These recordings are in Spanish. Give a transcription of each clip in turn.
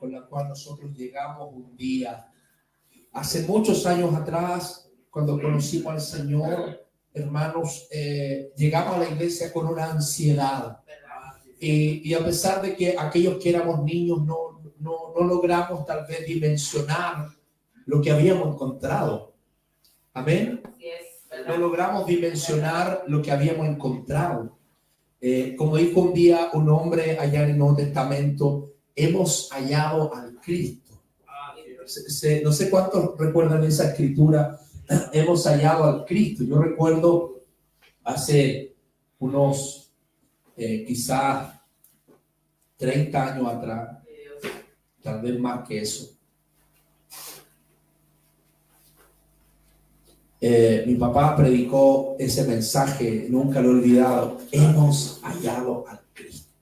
con la cual nosotros llegamos un día. Hace muchos años atrás, cuando conocimos al Señor, hermanos, llegamos a la iglesia con una ansiedad. Y a pesar de que aquellos que éramos niños no logramos tal vez dimensionar lo que habíamos encontrado. Amén. No logramos dimensionar lo que habíamos encontrado. Como dijo un día un hombre allá en el Nuevo Testamento, hemos hallado al Cristo. No sé cuántos recuerdan esa escritura, hemos hallado al Cristo. Yo recuerdo hace unos quizás 30 años atrás, tal vez más que eso. Mi papá predicó ese mensaje, nunca lo he olvidado. Hemos hallado al Cristo.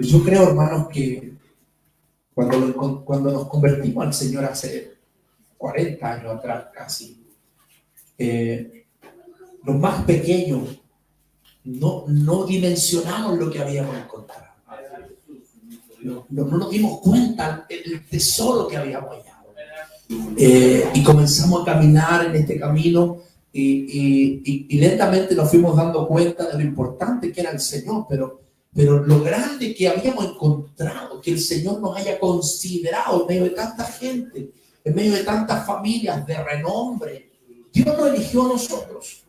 Yo creo, hermanos, que cuando nos convertimos al Señor hace 40 años atrás casi, los más pequeños no dimensionamos lo que habíamos encontrado. No nos dimos cuenta del tesoro que habíamos hallado. Y comenzamos a caminar en este camino y lentamente nos fuimos dando cuenta de lo importante que era el Señor, pero lo grande que habíamos encontrado, que el Señor nos haya considerado en medio de tanta gente, en medio de tantas familias de renombre. Dios nos eligió a nosotros.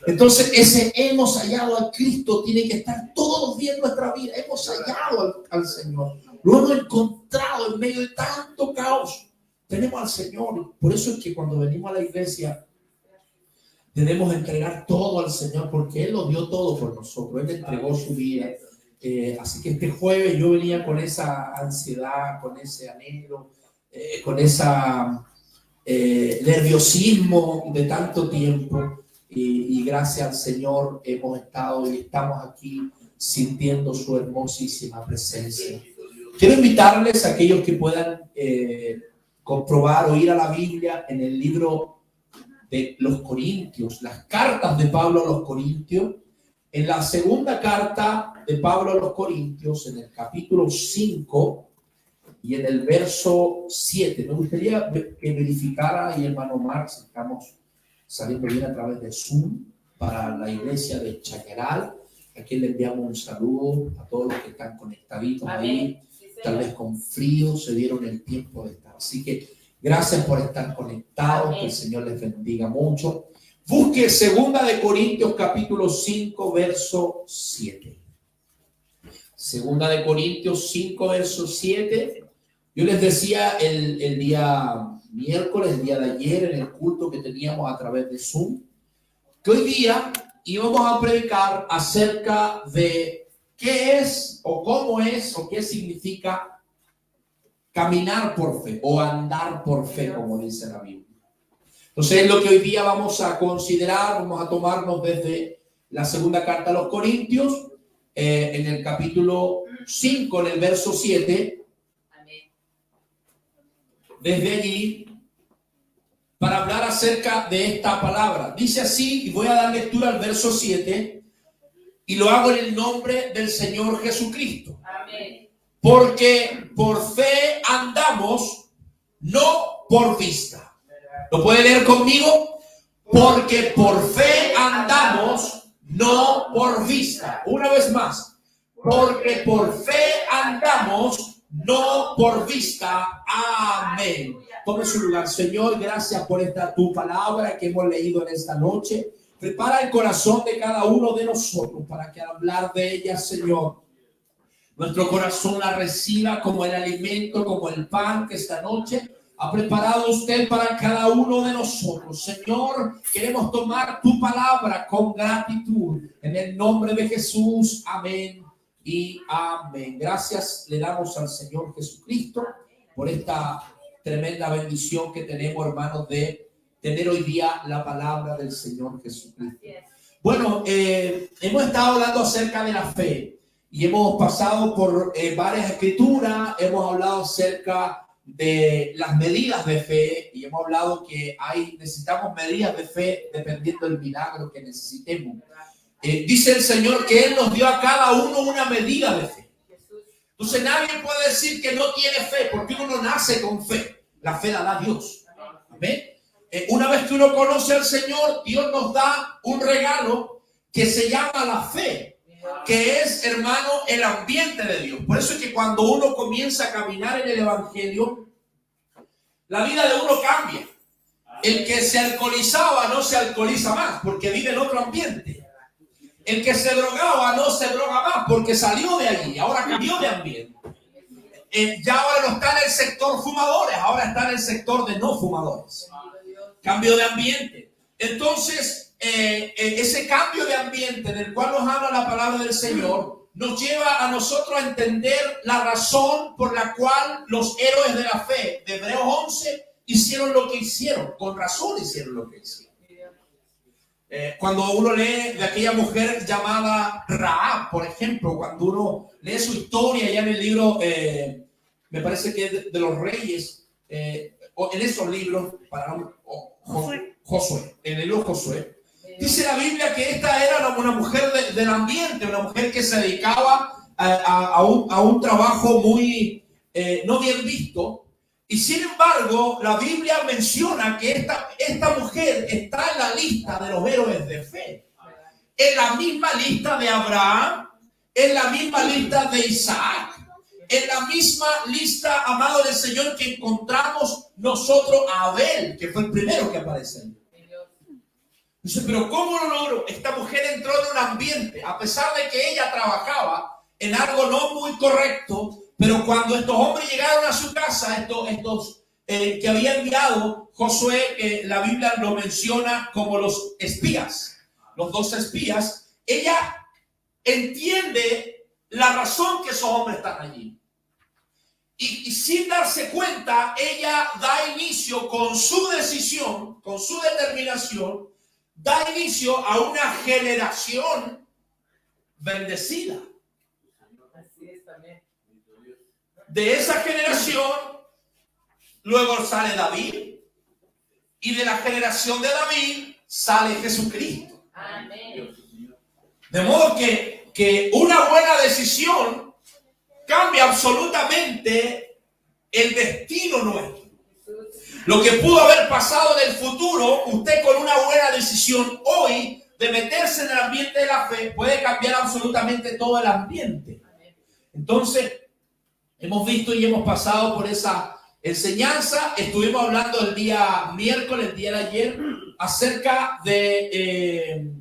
Entonces ese hemos hallado al Cristo tiene que estar todos los días en nuestra vida. Hemos hallado al Señor, lo hemos encontrado en medio de tanto caos. Tenemos al Señor. Por eso es que cuando venimos a la iglesia debemos entregar todo al Señor, porque Él lo dio todo por nosotros. Él entregó su vida. Así que este jueves yo venía con esa ansiedad, con ese anhelo, con esa nerviosismo de tanto tiempo. Y gracias al Señor hemos estado y estamos aquí sintiendo su hermosísima presencia. Quiero invitarles a aquellos que puedan comprobar o ir a la Biblia en el libro de los Corintios, las cartas de Pablo a los Corintios. En la segunda carta de Pablo a los Corintios, en el capítulo 5 y en el verso 7. Me gustaría que verificara ahí, hermano Marx, estamos saliendo bien a través de Zoom para la iglesia de Chañaral. Aquí le enviamos un saludo a todos los que están conectaditos ahí. Tal vez con frío se dieron el tiempo de estar. Así que gracias por estar conectados. Que el Señor les bendiga mucho. Busque 2 Corintios capítulo 5 verso 7. 2 Corintios 5 verso 7. Yo les decía el día miércoles, el día de ayer, en el culto que teníamos a través de Zoom, que hoy día íbamos a predicar acerca de ¿qué es o cómo es o qué significa caminar por fe o andar por fe, como dice la Biblia? Entonces es lo que hoy día vamos a considerar, vamos a tomarnos desde la segunda carta a los Corintios, en el capítulo 5, en el verso 7. Desde allí, para hablar acerca de esta palabra. Dice así, y voy a dar lectura al verso 7. Y lo hago en el nombre del Señor Jesucristo. Amén. Porque por fe andamos, no por vista. ¿Lo puede leer conmigo? Porque por fe andamos, no por vista. Una vez más. Porque por fe andamos, no por vista. Amén. Tome su lugar. Señor, gracias por esta tu palabra que hemos leído en esta noche. Prepara el corazón de cada uno de nosotros para que al hablar de ella, Señor, nuestro corazón la reciba como el alimento, como el pan que esta noche ha preparado usted para cada uno de nosotros. Señor, queremos tomar tu palabra con gratitud. En el nombre de Jesús, amén y amén. Gracias le damos al Señor Jesucristo por esta tremenda bendición que tenemos, hermanos, de tener hoy día la palabra del Señor Jesucristo. Bueno, hemos estado hablando acerca de la fe y hemos pasado por varias escrituras, hemos hablado acerca de las medidas de fe y hemos hablado que necesitamos medidas de fe dependiendo del milagro que necesitemos. Dice el Señor que Él nos dio a cada uno una medida de fe. Entonces nadie puede decir que no tiene fe, porque uno no nace con fe. La fe la da Dios. Amén. Una vez que uno conoce al Señor, Dios nos da un regalo que se llama la fe, que es, hermano, el ambiente de Dios. Por eso es que cuando uno comienza a caminar en el Evangelio, la vida de uno cambia. El que se alcoholizaba no se alcoholiza más porque vive en otro ambiente. El que se drogaba no se droga más porque salió de allí, ahora cambió de ambiente. Ya ahora no está en el sector fumadores, ahora está en el sector de no fumadores. Cambio de ambiente. Entonces, ese cambio de ambiente en el cual nos habla la palabra del Señor nos lleva a nosotros a entender la razón por la cual los héroes de la fe de Hebreos 11 hicieron lo que hicieron. Con razón hicieron lo que hicieron. Cuando uno lee de aquella mujer llamada Rahab, por ejemplo, cuando uno lee su historia ya en el libro, me parece que es de los Reyes, o en esos libros, Josué, en el libro Josué, dice la Biblia que esta era una mujer del ambiente, una mujer que se dedicaba a un trabajo muy no bien visto. Y sin embargo, la Biblia menciona que esta mujer está en la lista de los héroes de fe. En la misma lista de Abraham, en la misma lista de Isaac, en la misma lista, amado del Señor, que encontramos nosotros a Abel, que fue el primero que aparece. Dice, pero ¿cómo lo logró? Esta mujer entró en un ambiente, a pesar de que ella trabajaba en algo no muy correcto. Pero cuando estos hombres llegaron a su casa, estos que había enviado Josué, la Biblia lo menciona como los espías, los 2 espías, ella entiende la razón que esos hombres están allí. Y sin darse cuenta, ella da inicio con su decisión, con su determinación, da inicio a una generación bendecida. Así es también. De esa generación, luego sale David, y de la generación de David sale Jesucristo. Amén. De modo que una buena decisión cambia absolutamente el destino nuestro. Lo que pudo haber pasado en el futuro, usted con una buena decisión hoy de meterse en el ambiente de la fe puede cambiar absolutamente todo el ambiente. Entonces, hemos visto y hemos pasado por esa enseñanza. Estuvimos hablando el día miércoles, el día de ayer, acerca de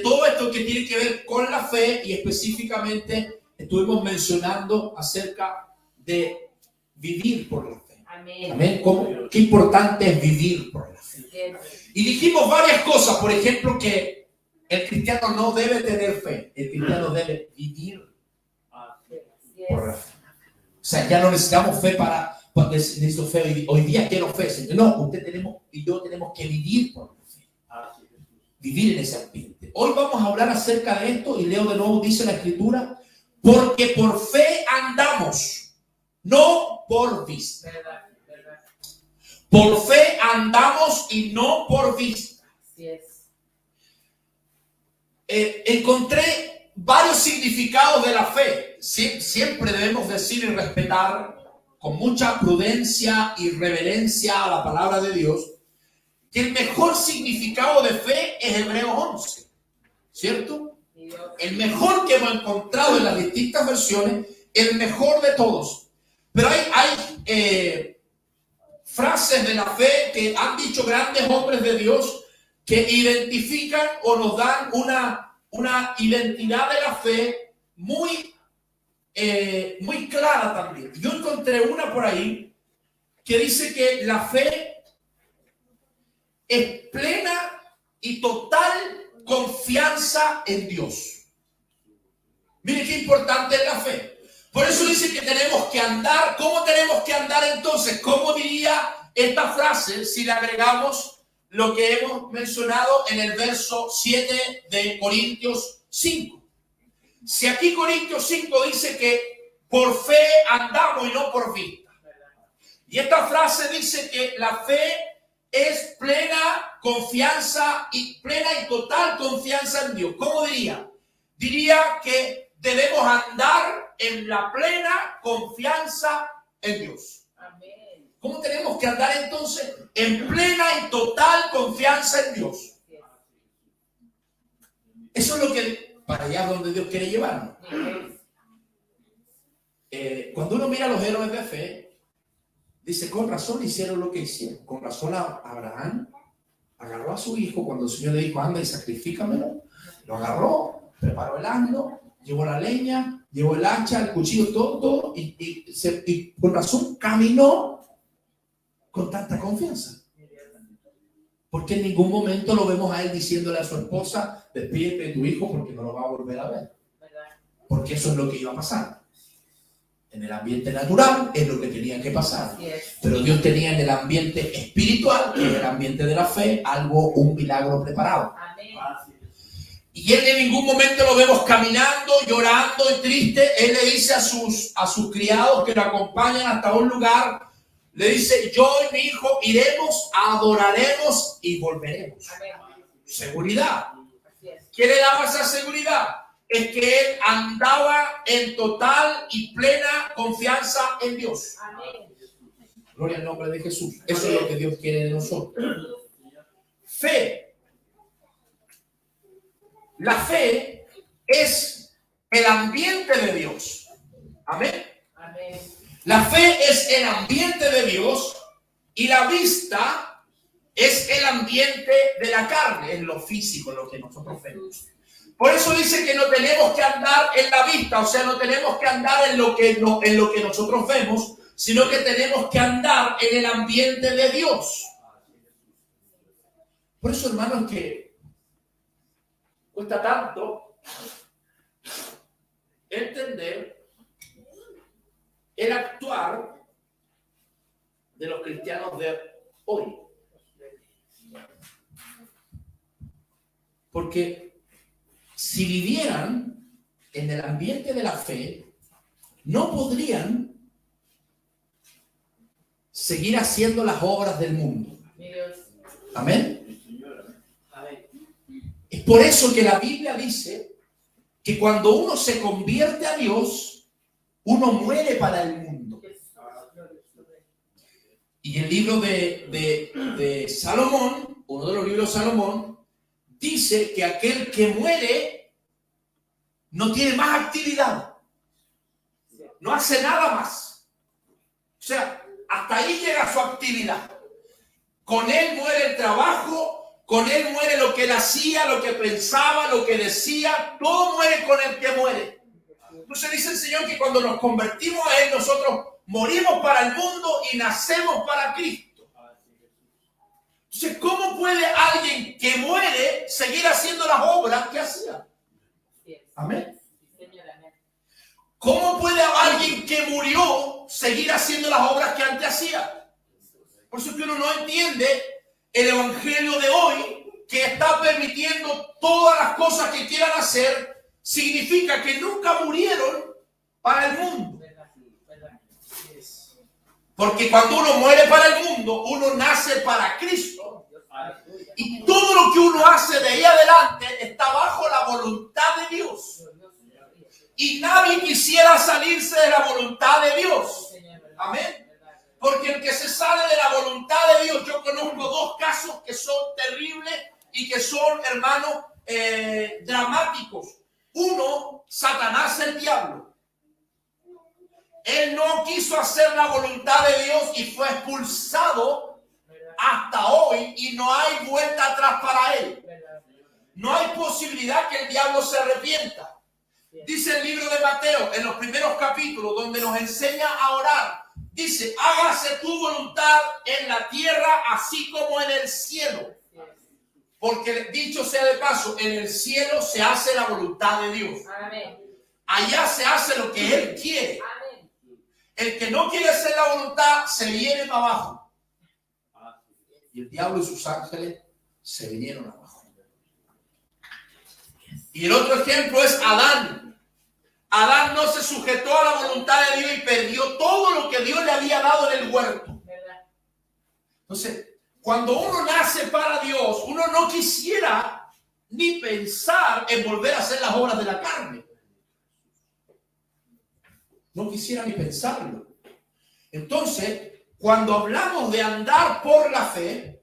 todo esto que tiene que ver con la fe, y específicamente estuvimos mencionando acerca de vivir por la fe. Amén. Amén. Qué importante es vivir por la fe. Y dijimos varias cosas, por ejemplo, que el cristiano no debe tener fe, el cristiano debe vivir por la fe. O sea, ya no necesitamos fe necesito fe hoy día quiero fe, Señor. No, usted y yo tenemos que vivir por la fe. Vivir en ese ambiente. Hoy vamos a hablar acerca de esto y leo de nuevo, dice la Escritura, porque por fe andamos, no por vista. Por fe andamos y no por vista. Así es. Encontré varios significados de la fe. Siempre debemos decir y respetar con mucha prudencia y reverencia a la palabra de Dios que el mejor significado de fe es Hebreos 11, ¿cierto? El mejor que hemos encontrado en las distintas versiones, el mejor de todos. Pero hay frases de la fe que han dicho grandes hombres de Dios que identifican o nos dan una identidad de la fe muy clara también. Yo encontré una por ahí que dice que la fe es plena y total confianza en Dios. Mire qué importante es la fe. Por eso dice que tenemos que andar. ¿Cómo tenemos que andar entonces? ¿Cómo diría esta frase si le agregamos lo que hemos mencionado en el verso 7 de Corintios 5? Si aquí Corintios 5 dice que por fe andamos y no por vista. Y esta frase dice que la fe es plena confianza y plena y total confianza en Dios. ¿Cómo diría? Diría que debemos andar en la plena confianza en Dios. Amén. ¿Cómo tenemos que andar entonces? En plena y total confianza en Dios. Eso es lo que, para allá donde Dios quiere llevarnos. Cuando uno mira a los héroes de fe, dice, con razón hicieron lo que hicieron. Con razón Abraham agarró a su hijo cuando el Señor le dijo, anda y sacrifícamelo. Lo agarró, preparó el asno, llevó la leña, llevó el hacha, el cuchillo, todo, y con razón caminó con tanta confianza. Porque en ningún momento lo vemos a él diciéndole a su esposa, despídete de tu hijo porque no lo va a volver a ver. Porque eso es lo que iba a pasar. En el ambiente natural es lo que tenía que pasar. Pero Dios tenía en el ambiente espiritual, en el ambiente de la fe, un milagro preparado. Amén. Y él en ningún momento lo vemos caminando, llorando y triste. Él le dice a sus criados que lo acompañan hasta un lugar. Le dice, yo y mi hijo iremos, adoraremos y volveremos. Amén. Seguridad. ¿Qué le daba esa seguridad? Es que él andaba en total y plena confianza en Dios. Amén. Gloria al nombre de Jesús. Eso es lo que Dios quiere de nosotros. Fe. La fe es el ambiente de Dios. Amén. Amén. La fe es el ambiente de Dios y la vista es el ambiente de la carne, en lo físico, en lo que nosotros vemos. Por eso dice que no tenemos que andar en la vista, o sea, no tenemos que andar en lo que nosotros vemos, sino que tenemos que andar en el ambiente de Dios. Por eso, hermanos, que cuesta tanto entender el actuar de los cristianos de hoy. Porque si vivieran en el ambiente de la fe, no podrían seguir haciendo las obras del mundo. Amén. Es por eso que la Biblia dice que cuando uno se convierte a Dios, uno muere para el mundo. Y el libro de Salomón, uno de los libros de Salomón, dice que aquel que muere no tiene más actividad, no hace nada más. O sea, hasta ahí llega su actividad. Con él muere el trabajo, con él muere lo que él hacía, lo que pensaba, lo que decía, todo muere con el que muere. Entonces dice el Señor que cuando nos convertimos a él, nosotros morimos para el mundo y nacemos para Cristo. Entonces, ¿cómo puede alguien que muere seguir haciendo las obras que hacía? Amén. ¿Cómo puede alguien que murió seguir haciendo las obras que antes hacía? Por eso es que uno no entiende el evangelio de hoy, que está permitiendo todas las cosas que quieran hacer, significa que nunca murieron para el mundo. Porque cuando uno muere para el mundo, uno nace para Cristo. Y todo lo que uno hace de ahí adelante está bajo la voluntad de Dios. Y nadie quisiera salirse de la voluntad de Dios. Amén. Porque el que se sale de la voluntad de Dios, yo conozco dos casos que son terribles y que son, hermanos, dramáticos. Uno, Satanás, el diablo. Él no quiso hacer la voluntad de Dios y fue expulsado hasta hoy y no hay vuelta atrás para él. No hay posibilidad que el diablo se arrepienta. Dice el libro de Mateo, en los primeros capítulos, donde nos enseña a orar, dice, hágase tu voluntad en la tierra así como en el cielo. Porque dicho sea de paso, en el cielo se hace la voluntad de Dios. Allá se hace lo que Él quiere. El que no quiere hacer la voluntad se viene para abajo. Y el diablo y sus ángeles se vinieron abajo. Y el otro ejemplo es Adán. Adán no se sujetó a la voluntad de Dios y perdió todo lo que Dios le había dado en el huerto. Entonces, cuando uno nace para Dios, uno no quisiera ni pensar en volver a hacer las obras de la carne. No quisiera ni pensarlo. Entonces, cuando hablamos de andar por la fe,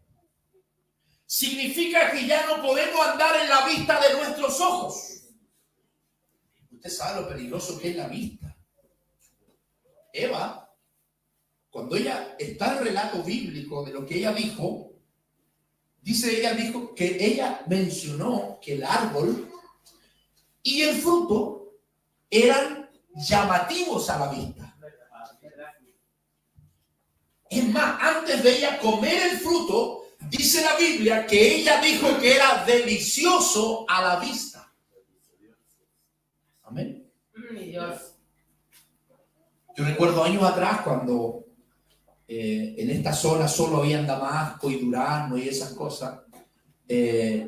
significa que ya no podemos andar en la vista de nuestros ojos. Usted sabe lo peligroso que es la vista. Eva, cuando ella está en el relato bíblico de lo que ella dijo, dijo que ella mencionó que el árbol y el fruto eran llamativos a la vista. Es más, antes de ella comer el fruto, dice la Biblia que ella dijo que era delicioso a la vista. Amén. Yo recuerdo años atrás cuando en esta zona solo habían Damasco y Durazno y esas cosas.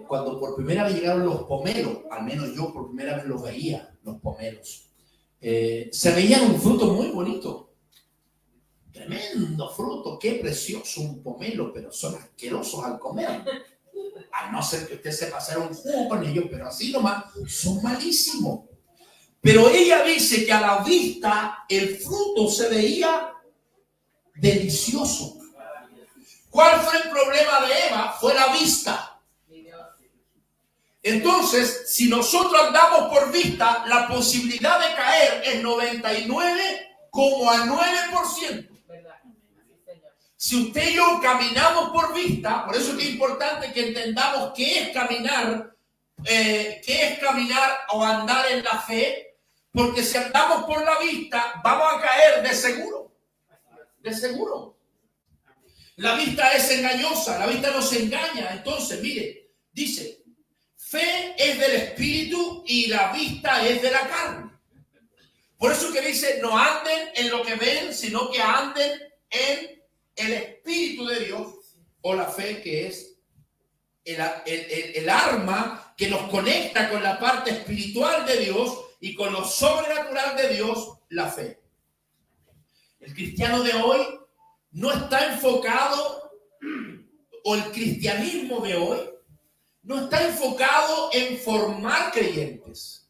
Cuando por primera vez llegaron los pomelos, al menos yo por primera vez los veía, los pomelos, se veían un fruto muy bonito. Tremendo fruto, qué precioso un pomelo, pero son asquerosos al comer. A no ser que usted sepa hacer un jugo con ellos, pero así nomás son malísimos. Pero ella dice que a la vista el fruto se veía delicioso. ¿Cuál fue el problema de Eva? Fue la vista. Entonces, si nosotros andamos por vista, la posibilidad de caer es 99,9%. Si usted y yo caminamos por vista, por eso es que es importante que entendamos qué es caminar o andar en la fe. Porque si andamos por la vista, vamos a caer de seguro. De seguro. La vista es engañosa, la vista nos engaña. Entonces, mire, dice, fe es del espíritu y la vista es de la carne. Por eso que dice, no anden en lo que ven, sino que anden en el espíritu de Dios, o la fe, que es el arma que nos conecta con la parte espiritual de Dios y con lo sobrenatural de Dios, la fe. El cristiano de hoy no está enfocado, o el cristianismo de hoy no está enfocado en formar creyentes.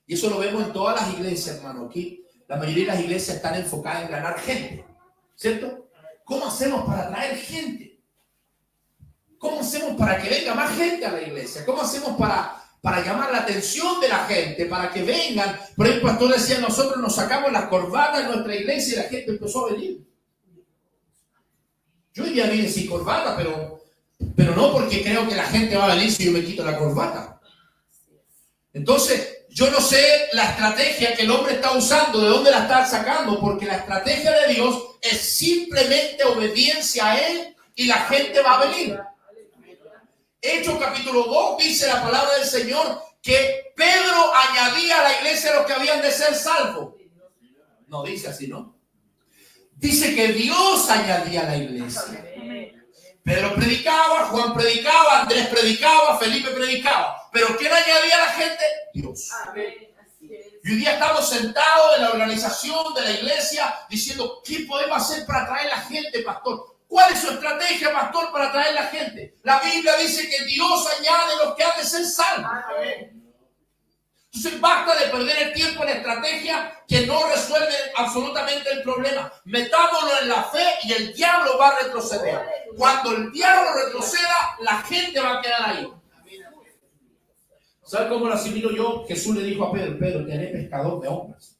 Y eso lo vemos en todas las iglesias, hermano. Aquí la mayoría de las iglesias están enfocadas en ganar gente, ¿cierto? ¿Cómo hacemos para atraer gente? ¿Cómo hacemos para que venga más gente a la iglesia? ¿Cómo hacemos para llamar la atención de la gente, para que vengan? Por ejemplo, el pastor decía, nosotros nos sacamos las corbatas en nuestra iglesia y la gente empezó a venir. Yo ya vine sin corbata, pero no porque creo que la gente va a venir si yo me quito la corbata. Entonces, yo no sé la estrategia que el hombre está usando, de dónde la está sacando, porque la estrategia de Dios es simplemente obediencia a Él y la gente va a venir. Hechos capítulo 2 dice la palabra del Señor que Pedro añadía a la iglesia a los que habían de ser salvos. No dice así, ¿no? Dice que Dios añadía a la iglesia. Pedro predicaba, Juan predicaba, Andrés predicaba, Felipe predicaba. Pero ¿quién añadía a la gente? Dios. Y hoy día estamos sentados en la organización de la iglesia diciendo, ¿qué podemos hacer para atraer a la gente, pastor? ¿Cuál es su estrategia, pastor, para atraer a la gente? La Biblia dice que Dios añade los que han de ser salvos. Entonces basta de perder el tiempo en estrategias que no resuelven absolutamente el problema. Metámonos en la fe y el diablo va a retroceder. Cuando el diablo retroceda, la gente va a quedar ahí. ¿Sabe cómo lo asimilo yo? Jesús le dijo a Pedro, Pedro, te haré pescador de hombres.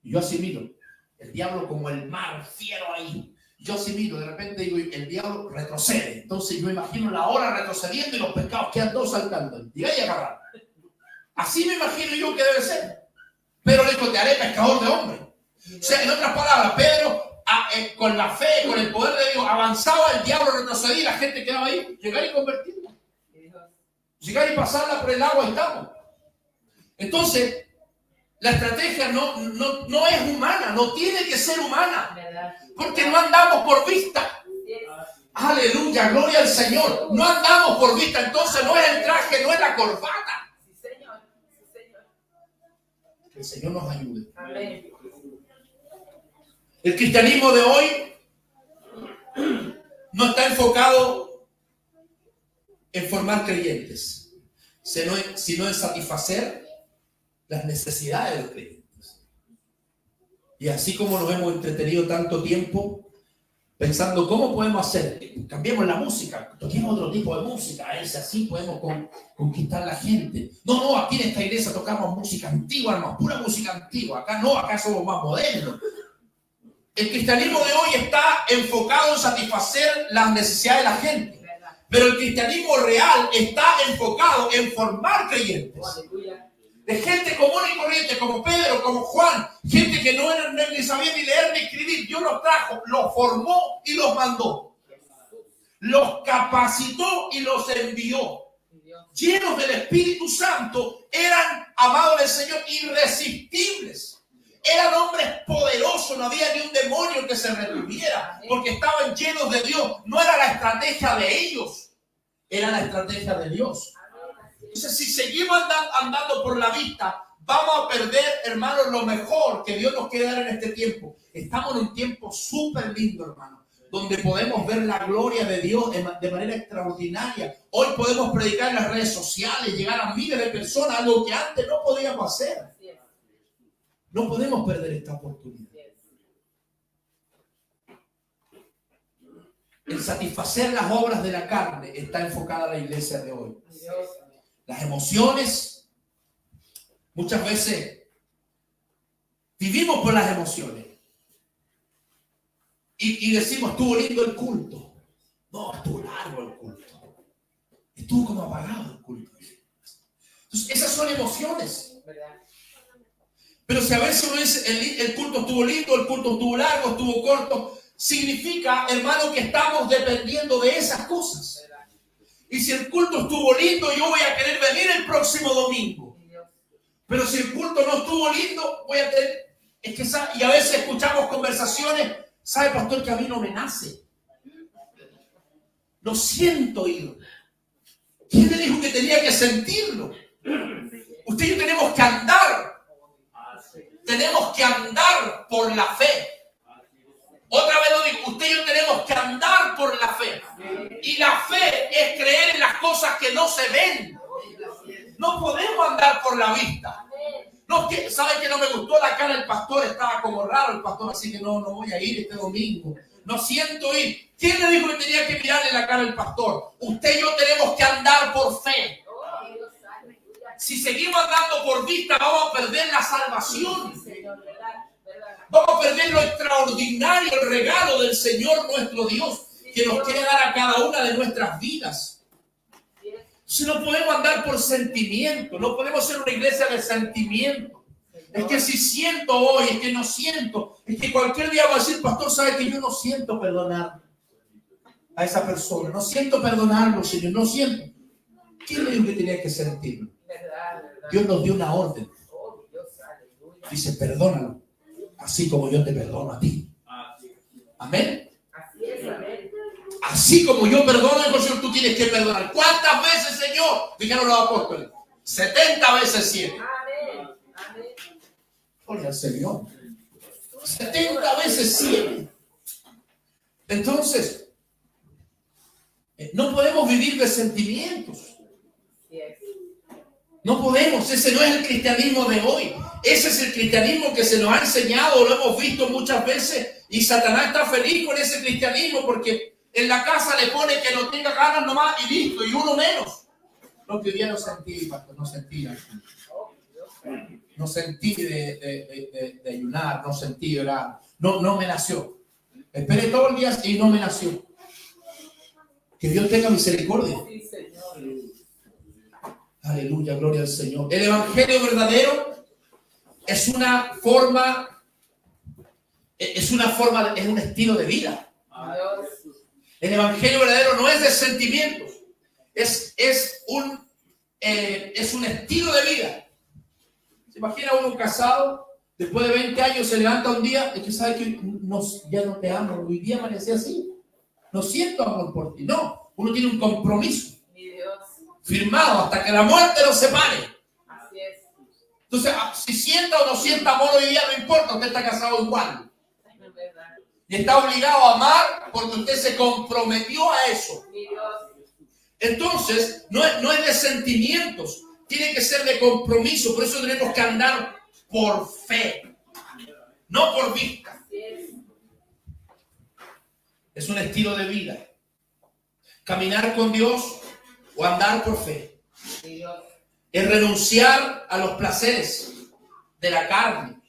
Y yo asimilo el diablo como el mar fiero ahí. Yo asimilo, de repente digo, el diablo retrocede. Entonces yo imagino la hora retrocediendo y los pescados quedan todos saltando. Y ahí agarrar. Así me imagino yo que debe ser. Pedro le dijo, te haré pescador de hombres. O sea, en otras palabras, Pedro, con la fe, con el poder de Dios, avanzaba, el diablo retrocedía y la gente quedaba ahí. Llegar y convertirla. Llegar y pasarla por el agua y estamos. Entonces, la estrategia no es humana, no tiene que ser humana. Porque no andamos por vista. Aleluya, gloria al Señor. No andamos por vista, entonces no es el traje, no es la corbata. Que el Señor nos ayude. Amén. El cristianismo de hoy no está enfocado en formar creyentes, sino en satisfacer las necesidades de los creyentes. Y así como nos hemos entretenido tanto tiempo pensando cómo podemos hacer, cambiemos la música, toquemos otro tipo de música, a ver si así podemos conquistar a la gente. No, aquí en esta iglesia tocamos música antigua, hermano, pura música antigua. Acá no, acá somos más modernos. El cristianismo de hoy está enfocado en satisfacer las necesidades de la gente. Pero el cristianismo real está enfocado en formar creyentes. De gente común y corriente, como Pedro, como Juan, gente que no ni sabía ni leer ni escribir. Dios los trajo, los formó y los mandó. Los capacitó y los envió. Llenos del Espíritu Santo, eran, amados del Señor, irresistibles. Eran hombres poderosos, no había ni un demonio que se retuviera, porque estaban llenos de Dios. No era la estrategia de ellos, era la estrategia de Dios. Entonces, si seguimos andando por la vista, vamos a perder, hermanos, lo mejor que Dios nos quiere dar en este tiempo. Estamos en un tiempo súper lindo, hermanos, donde podemos ver la gloria de Dios de manera extraordinaria. Hoy podemos predicar en las redes sociales, llegar a miles de personas, algo que antes no podíamos hacer. No podemos perder esta oportunidad. El satisfacer las obras de la carne está enfocada a la iglesia de hoy. Las emociones, muchas veces vivimos por las emociones y decimos, estuvo lindo el culto. No, estuvo largo el culto. Estuvo como apagado el culto. Entonces, esas son emociones. Pero si a veces uno dice, el culto estuvo lindo, el culto estuvo largo, estuvo corto, significa, hermano, que estamos dependiendo de esas cosas. Y si el culto estuvo lindo, yo voy a querer venir el próximo domingo. Pero si el culto no estuvo lindo, voy a tener... Es que, y a veces escuchamos conversaciones, ¿sabe, pastor, que a mí no me nace? No siento ir. ¿Quién le dijo que tenía que sentirlo? Usted y yo tenemos que andar. Tenemos que andar por la fe. Otra vez lo digo, usted y yo tenemos que andar por la fe. Y la fe es creer en las cosas que no se ven. No podemos andar por la vista. No, ¿sabe que no me gustó la cara del pastor? Estaba como raro el pastor, así que no voy a ir este domingo. No siento ir. ¿Quién le dijo que tenía que mirarle la cara al pastor? Usted y yo tenemos que andar por fe. Si seguimos andando por vista, vamos a perder la salvación. Vamos a perder lo extraordinario, el regalo del Señor nuestro Dios, que nos quiere dar a cada una de nuestras vidas. Si no podemos andar por sentimiento, no podemos ser una iglesia de sentimiento. Es que si siento hoy, es que no siento. Es que cualquier día va a decir, pastor, ¿sabe que yo no siento perdonar a esa persona? No siento perdonarlo, Señor, no siento. ¿Quién le dijo que tenía que sentirlo? Dios nos dio una orden. Dice, perdónalo, así como yo te perdono a ti. Amén. Así como yo perdono, Señor, tú tienes que perdonar. ¿Cuántas veces, Señor? Dijeron los apóstoles. 70 veces 100. Gloria al Señor. 70 veces 100. Entonces, no podemos vivir de sentimientos. No podemos, ese no es el cristianismo de hoy. Ese es el cristianismo que se nos ha enseñado, lo hemos visto muchas veces, y Satanás está feliz con ese cristianismo porque en la casa le pone que no tenga ganas nomás y listo, y uno menos. No, que hoy día no sentí, pastor, no sentí. No sentí de ayunar, no sentí de orar, no me nació. Esperé todo el día y no me nació. Que Dios tenga misericordia. Aleluya, gloria al Señor. El evangelio verdadero es una forma, es un estilo de vida. El evangelio verdadero no es de sentimientos, es un estilo de vida. ¿Se imagina uno casado? Después de 20 años se levanta un día y que sabe que ya no te amo. Hoy día amanecí así. No siento amor por ti. No, uno tiene un compromiso firmado hasta que la muerte los separe. Así es. Entonces, si sienta o no sienta amor hoy día, no importa, usted está casado igual. Y está obligado a amar porque usted se comprometió a eso. Entonces, no es de sentimientos, tiene que ser de compromiso. Por eso tenemos que andar por fe. no por vista. Así es. Es un estilo de vida. Caminar con Dios o andar por fe. Sí, Dios. Es renunciar a los placeres de la carne.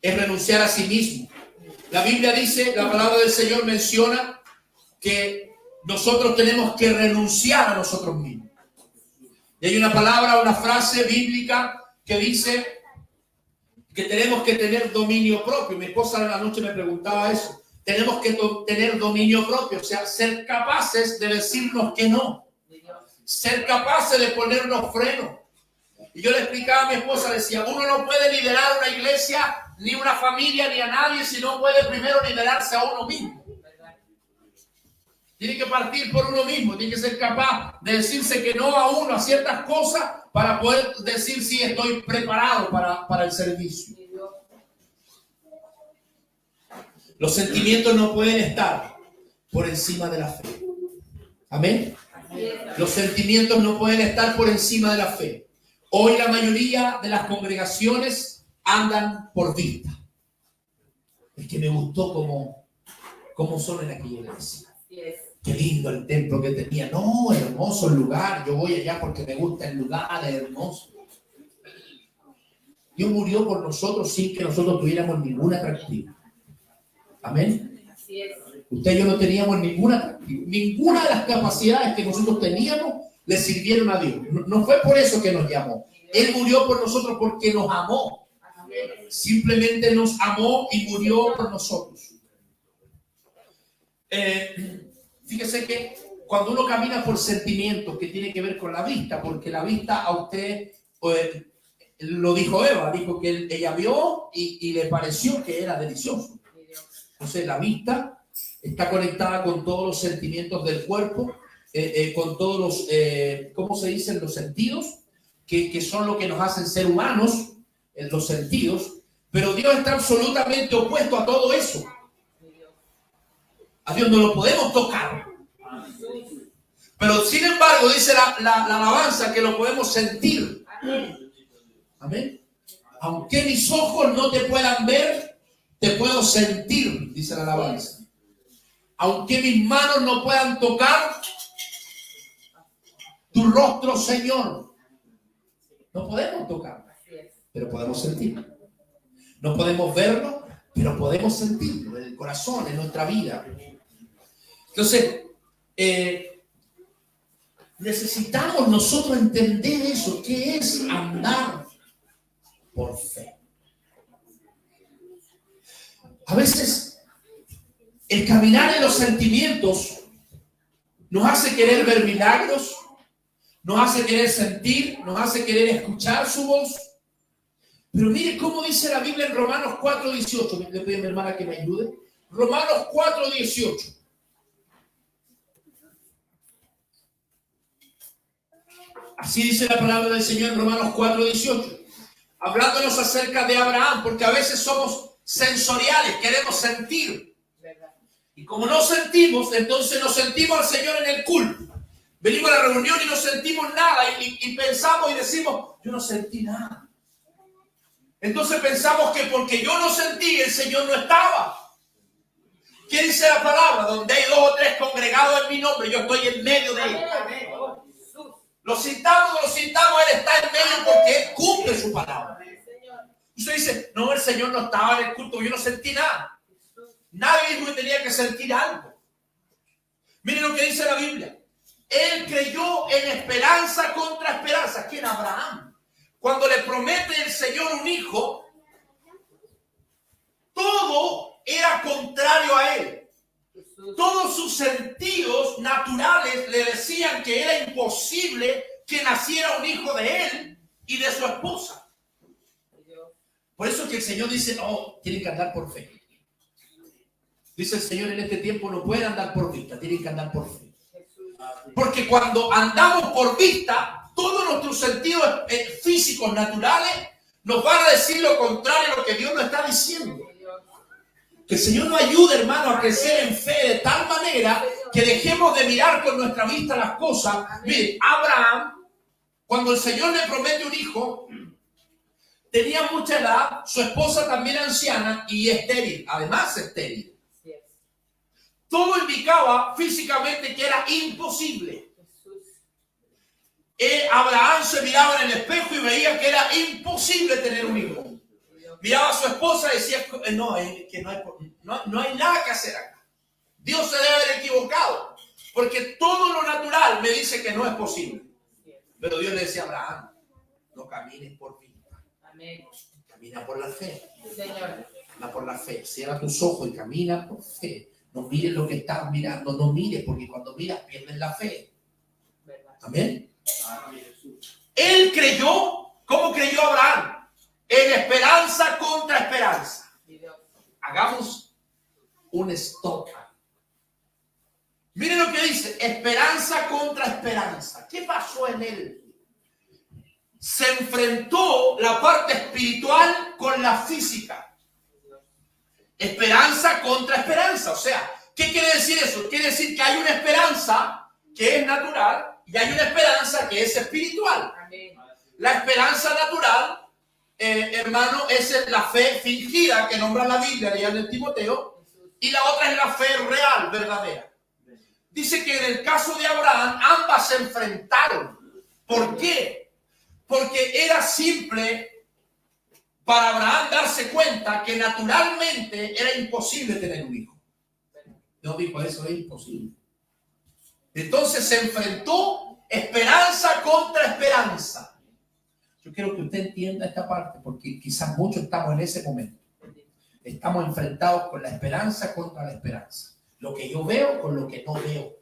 Es renunciar a sí mismo. La Biblia dice, la palabra del Señor menciona que nosotros tenemos que renunciar a nosotros mismos. Y hay una palabra, una frase bíblica que dice que tenemos que tener dominio propio. Mi esposa en la noche me preguntaba eso. Tenemos que tener dominio propio, o sea, ser capaces de decirnos que no. Ser capaces de ponernos frenos. Y yo le explicaba a mi esposa, decía, uno no puede liderar una iglesia, ni una familia, ni a nadie, si no puede primero liderarse a uno mismo. Tiene que partir por uno mismo, tiene que ser capaz de decirse que no a uno, a ciertas cosas, para poder decir si estoy preparado para el servicio. Los sentimientos no pueden estar por encima de la fe. Amén. Los sentimientos no pueden estar por encima de la fe. Hoy la mayoría de las congregaciones andan por vista. Es que me gustó cómo son en aquella iglesia. Qué lindo el templo que tenía. No, hermoso el lugar. Yo voy allá porque me gusta el lugar, es hermoso. Dios murió por nosotros sin que nosotros tuviéramos ningún atractivo. Amén. Así es. Usted y yo no teníamos ningún atractivo. Ninguna de las capacidades que nosotros teníamos le sirvieron a Dios. No fue por eso que nos llamó. Él murió por nosotros porque nos amó. Simplemente nos amó y murió por nosotros. Fíjese que cuando uno camina por sentimientos que tiene que ver con la vista, porque la vista a usted, lo dijo Eva, dijo que ella vio y le pareció que era delicioso. Entonces la vista está conectada con todos los sentimientos del cuerpo, con todos los, ¿cómo se dicen? Los sentidos, que son lo que nos hacen ser humanos, los sentidos. Pero Dios está absolutamente opuesto a todo eso. A Dios no lo podemos tocar. Pero sin embargo, dice la alabanza que lo podemos sentir. Amén. Aunque mis ojos no te puedan ver, te puedo sentir, dice la alabanza. Aunque mis manos no puedan tocar tu rostro, Señor. No podemos tocar, pero podemos sentir. No podemos verlo, pero podemos sentirlo en el corazón, en nuestra vida. Entonces, necesitamos nosotros entender eso. ¿Qué es andar por fe? A veces, el caminar en los sentimientos nos hace querer ver milagros, nos hace querer sentir, nos hace querer escuchar su voz. Pero mire cómo dice la Biblia en Romanos 4:18. Le pido a mi hermana que me ayude. Romanos 4:18. Así dice la palabra del Señor en Romanos 4:18. Hablándonos acerca de Abraham, porque a veces somos sensoriales, queremos sentir. Y como no sentimos, entonces nos sentimos al Señor en el culto. Venimos a la reunión y no sentimos nada y pensamos y decimos, yo no sentí nada. Entonces pensamos que porque yo no sentí, el Señor no estaba. ¿Qué dice la palabra? Donde hay 2 o 3 congregados en mi nombre, yo estoy en medio de ellos. Lo sintamos o no lo sintamos, Él está en medio porque Él cumple su palabra. Usted dice, no, el Señor no estaba en el culto, yo no sentí nada. Nadie dijo que tenía que sentir algo. Miren lo que dice la Biblia. Él creyó en esperanza contra esperanza. ¿Quién? Abraham. Cuando le promete el Señor un hijo, todo era contrario a él. Todos sus sentidos naturales le decían que era imposible que naciera un hijo de él y de su esposa. Por eso que el Señor dice, no, tienen que andar por fe. Dice el Señor, en este tiempo no pueden andar por vista, tienen que andar por fe. Porque cuando andamos por vista, todos nuestros sentidos físicos naturales nos van a decir lo contrario a lo que Dios nos está diciendo. Que el Señor nos ayude, hermano, a crecer en fe de tal manera que dejemos de mirar con nuestra vista las cosas. Miren, Abraham, cuando el Señor le promete un hijo, tenía mucha edad, su esposa también anciana y estéril, además estéril. Así es. Todo indicaba físicamente que era imposible. Jesús. Abraham se miraba en el espejo y veía que era imposible tener un hijo. Miraba a su esposa y decía, no, que no hay nada que hacer acá. Dios se debe haber equivocado, porque todo lo natural me dice que no es posible. Pero Dios le decía a Abraham, no camines por vista. Amén. Camina por la fe. Señor. Camina por la fe. Cierra tus ojos y camina por fe. No mires lo que estás mirando, no mires, porque cuando miras pierdes la fe. ¿Verdad? Amén. Él creyó, ¿cómo creyó Abraham? En esperanza contra esperanza. Hagamos un stop. Miren lo que dice, esperanza contra esperanza. ¿Qué pasó en él? Se enfrentó la parte espiritual con la física. Esperanza contra esperanza. O sea, ¿qué quiere decir eso? Quiere decir que hay una esperanza que es natural y hay una esperanza que es espiritual. Amén. La esperanza natural, hermano, es la fe fingida que nombra la Biblia allá en el Timoteo, y la otra es la fe real, verdadera. Dice que en el caso de Abraham, ambas se enfrentaron. ¿Por qué? Porque era simple para Abraham darse cuenta que naturalmente era imposible tener un hijo. Dios dijo, eso es imposible. Entonces se enfrentó esperanza contra esperanza. Yo quiero que usted entienda esta parte, porque quizás muchos estamos en ese momento. Estamos enfrentados con la esperanza contra la esperanza. Lo que yo veo con lo que no veo.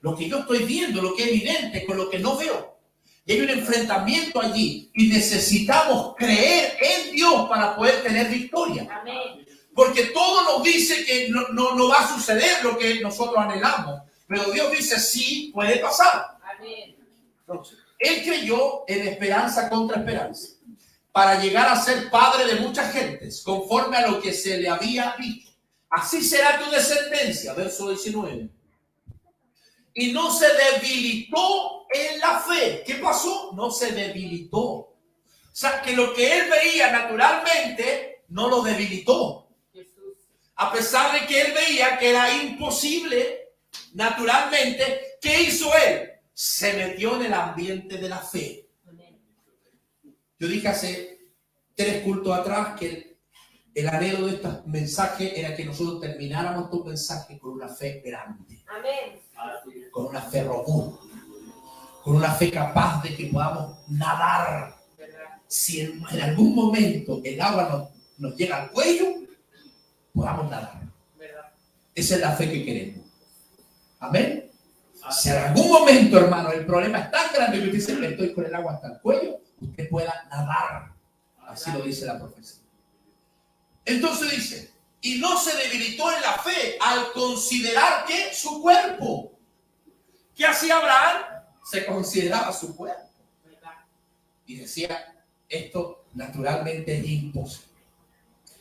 Lo que yo estoy viendo, lo que es evidente con lo que no veo. Y hay un enfrentamiento allí. Y necesitamos creer en Dios para poder tener victoria. Amén. Porque todo nos dice que no va a suceder lo que nosotros anhelamos. Pero Dios dice, sí, puede pasar. Amén. Entonces, él creyó en esperanza contra esperanza. Para llegar a ser padre de muchas gentes, conforme a lo que se le había dicho. Así será tu descendencia, verso 19. Y no se debilitó en la fe. ¿Qué pasó? No se debilitó. O sea, que lo que él veía naturalmente no lo debilitó. Jesús. A pesar de que él veía que era imposible naturalmente, ¿qué hizo él? Se metió en el ambiente de la fe. Amén. Yo dije hace 3 cultos atrás que el anhelo de estos mensajes era que nosotros termináramos estos mensajes con una fe grande. Amén. Con una fe robusta, con una fe capaz de que podamos nadar. ¿Verdad? Si en algún momento el agua nos llega al cuello, podamos nadar. ¿Verdad? Esa es la fe que queremos. Amén. Si en algún momento, hermano, el problema es tan grande que usted dice que estoy con el agua hasta el cuello, usted pueda nadar. Así lo dice la profecía. Entonces dice, y no se debilitó en la fe al considerar que su cuerpo. ¿Qué hacía Abraham? Se consideraba su cuerpo. ¿Verdad? Y decía, esto naturalmente es imposible.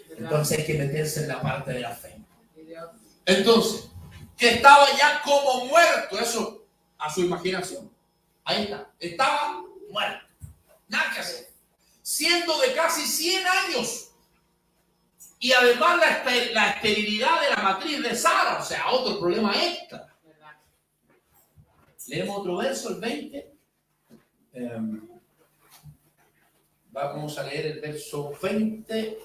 ¿Verdad? Entonces hay que meterse en la parte de la fe. Y Dios. Entonces, que estaba ya como muerto, eso a su imaginación. Ahí está, estaba muerto. Nada que hacer. Siendo de casi 100 años. Y además la esterilidad de la matriz de Sara, o sea, otro problema extra. ¿Verdad? Leemos otro verso, el 20. Vamos a leer el verso 20.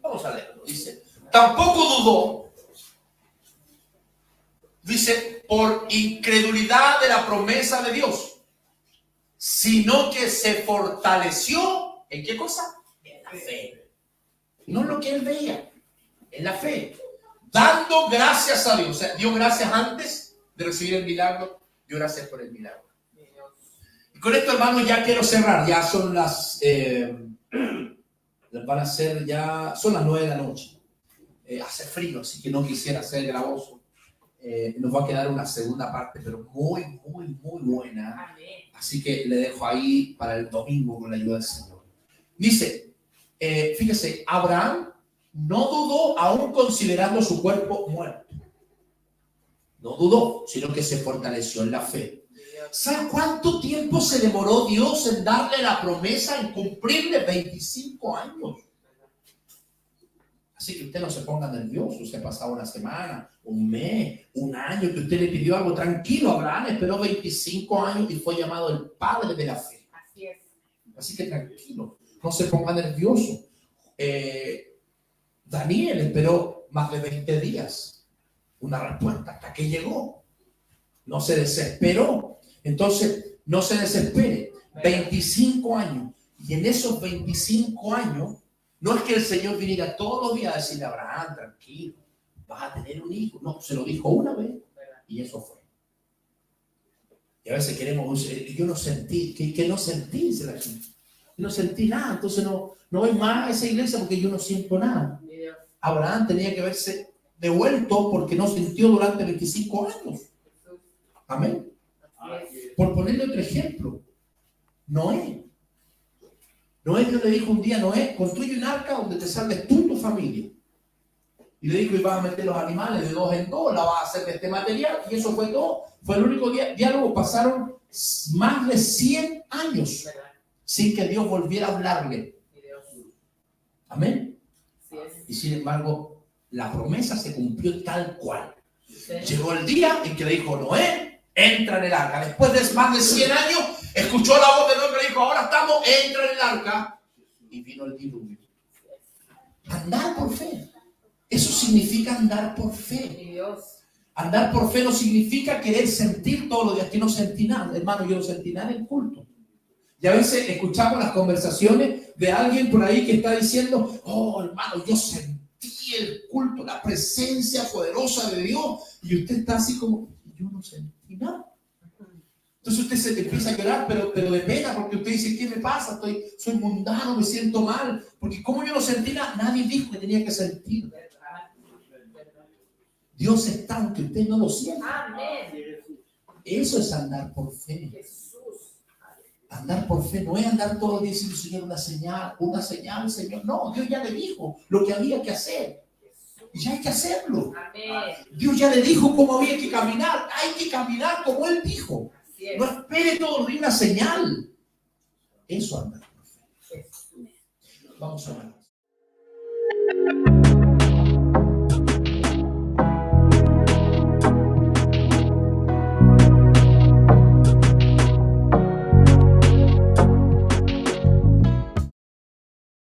Vamos a leerlo. Dice, tampoco dudó. Dice, por incredulidad de la promesa de Dios, sino que se fortaleció. ¿En qué cosa? En la fe. No lo que él veía, en la fe. Dando gracias a Dios. O sea, dio gracias antes de recibir el milagro. Dio gracias por el milagro. Y con esto, hermanos, ya quiero cerrar. Ya son las... van a ser ya... Son las 9 de la noche. Hace frío, así que no quisiera ser gravoso. Nos va a quedar una segunda parte, pero muy, muy, muy buena. Amén. Así que le dejo ahí para el domingo con la ayuda del Señor. Dice... fíjese, Abraham no dudó aún considerando su cuerpo muerto. No dudó, sino que se fortaleció en la fe. ¿Sabe cuánto tiempo se demoró Dios en darle la promesa, en cumplirle? 25 años. Así que usted no se ponga nervioso. Se ha pasado una semana, un mes, un año que usted le pidió algo. Tranquilo, Abraham esperó 25 años y fue llamado el padre de la fe. Así es. Así que tranquilo, no se ponga nervioso. Daniel esperó más de 20 días una respuesta hasta que llegó. No se desesperó. Entonces, no se desespere. 25 años. Y en esos 25 años, no es que el Señor viniera todos los días a decirle a Abraham, tranquilo, vas a tener un hijo. No, se lo dijo una vez y eso fue. Y a veces queremos, yo no sentí, que no sentí, dice la gente. Yo no sentí nada, entonces no voy más a esa iglesia porque yo no siento nada. Abraham tenía que verse devuelto porque no sintió durante 25 años. Amén. Por ponerle otro ejemplo, Noé. Noé, Dios le dijo un día, Noé, construye un arca donde te salves tú y tu familia. Y le dijo, y vas a meter los animales de 2 en 2, la vas a hacer de este material, y eso fue todo. Fue el único diálogo. Pasaron más de 100 años sin que Dios volviera a hablarle. Amén. Y sin embargo, la promesa se cumplió tal cual. Llegó el día en que le dijo, Noé, entra en el arca. Después de más de 100 años, escuchó la voz de Dios que le dijo, ahora estamos, entra en el arca. Y vino el diluvio. Andar por fe. Eso significa andar por fe. Andar por fe no significa querer sentir todos los días. Que no sentí nada. Hermano, yo no sentí nada en el culto. Y a veces escuchamos las conversaciones de alguien por ahí que está diciendo, oh, hermano, yo sentí el culto, la presencia poderosa de Dios. Y usted está así como, yo no sentí nada. Entonces usted se empieza a llorar, pero de pena, porque usted dice, ¿qué me pasa? Soy mundano, me siento mal. Porque como yo no sentí nada, nadie dijo que tenía que sentir. Dios está, aunque usted no lo sienta. Amén. Eso es andar por fe. Andar por fe no es andar todos los días diciendo, Señor, una señal, Señor. No, Dios ya le dijo lo que había que hacer. Y ya hay que hacerlo. Amén. Dios ya le dijo cómo había que caminar. Hay que caminar como Él dijo. No espere todos los días una señal. Eso andar por fe. Vamos a ver.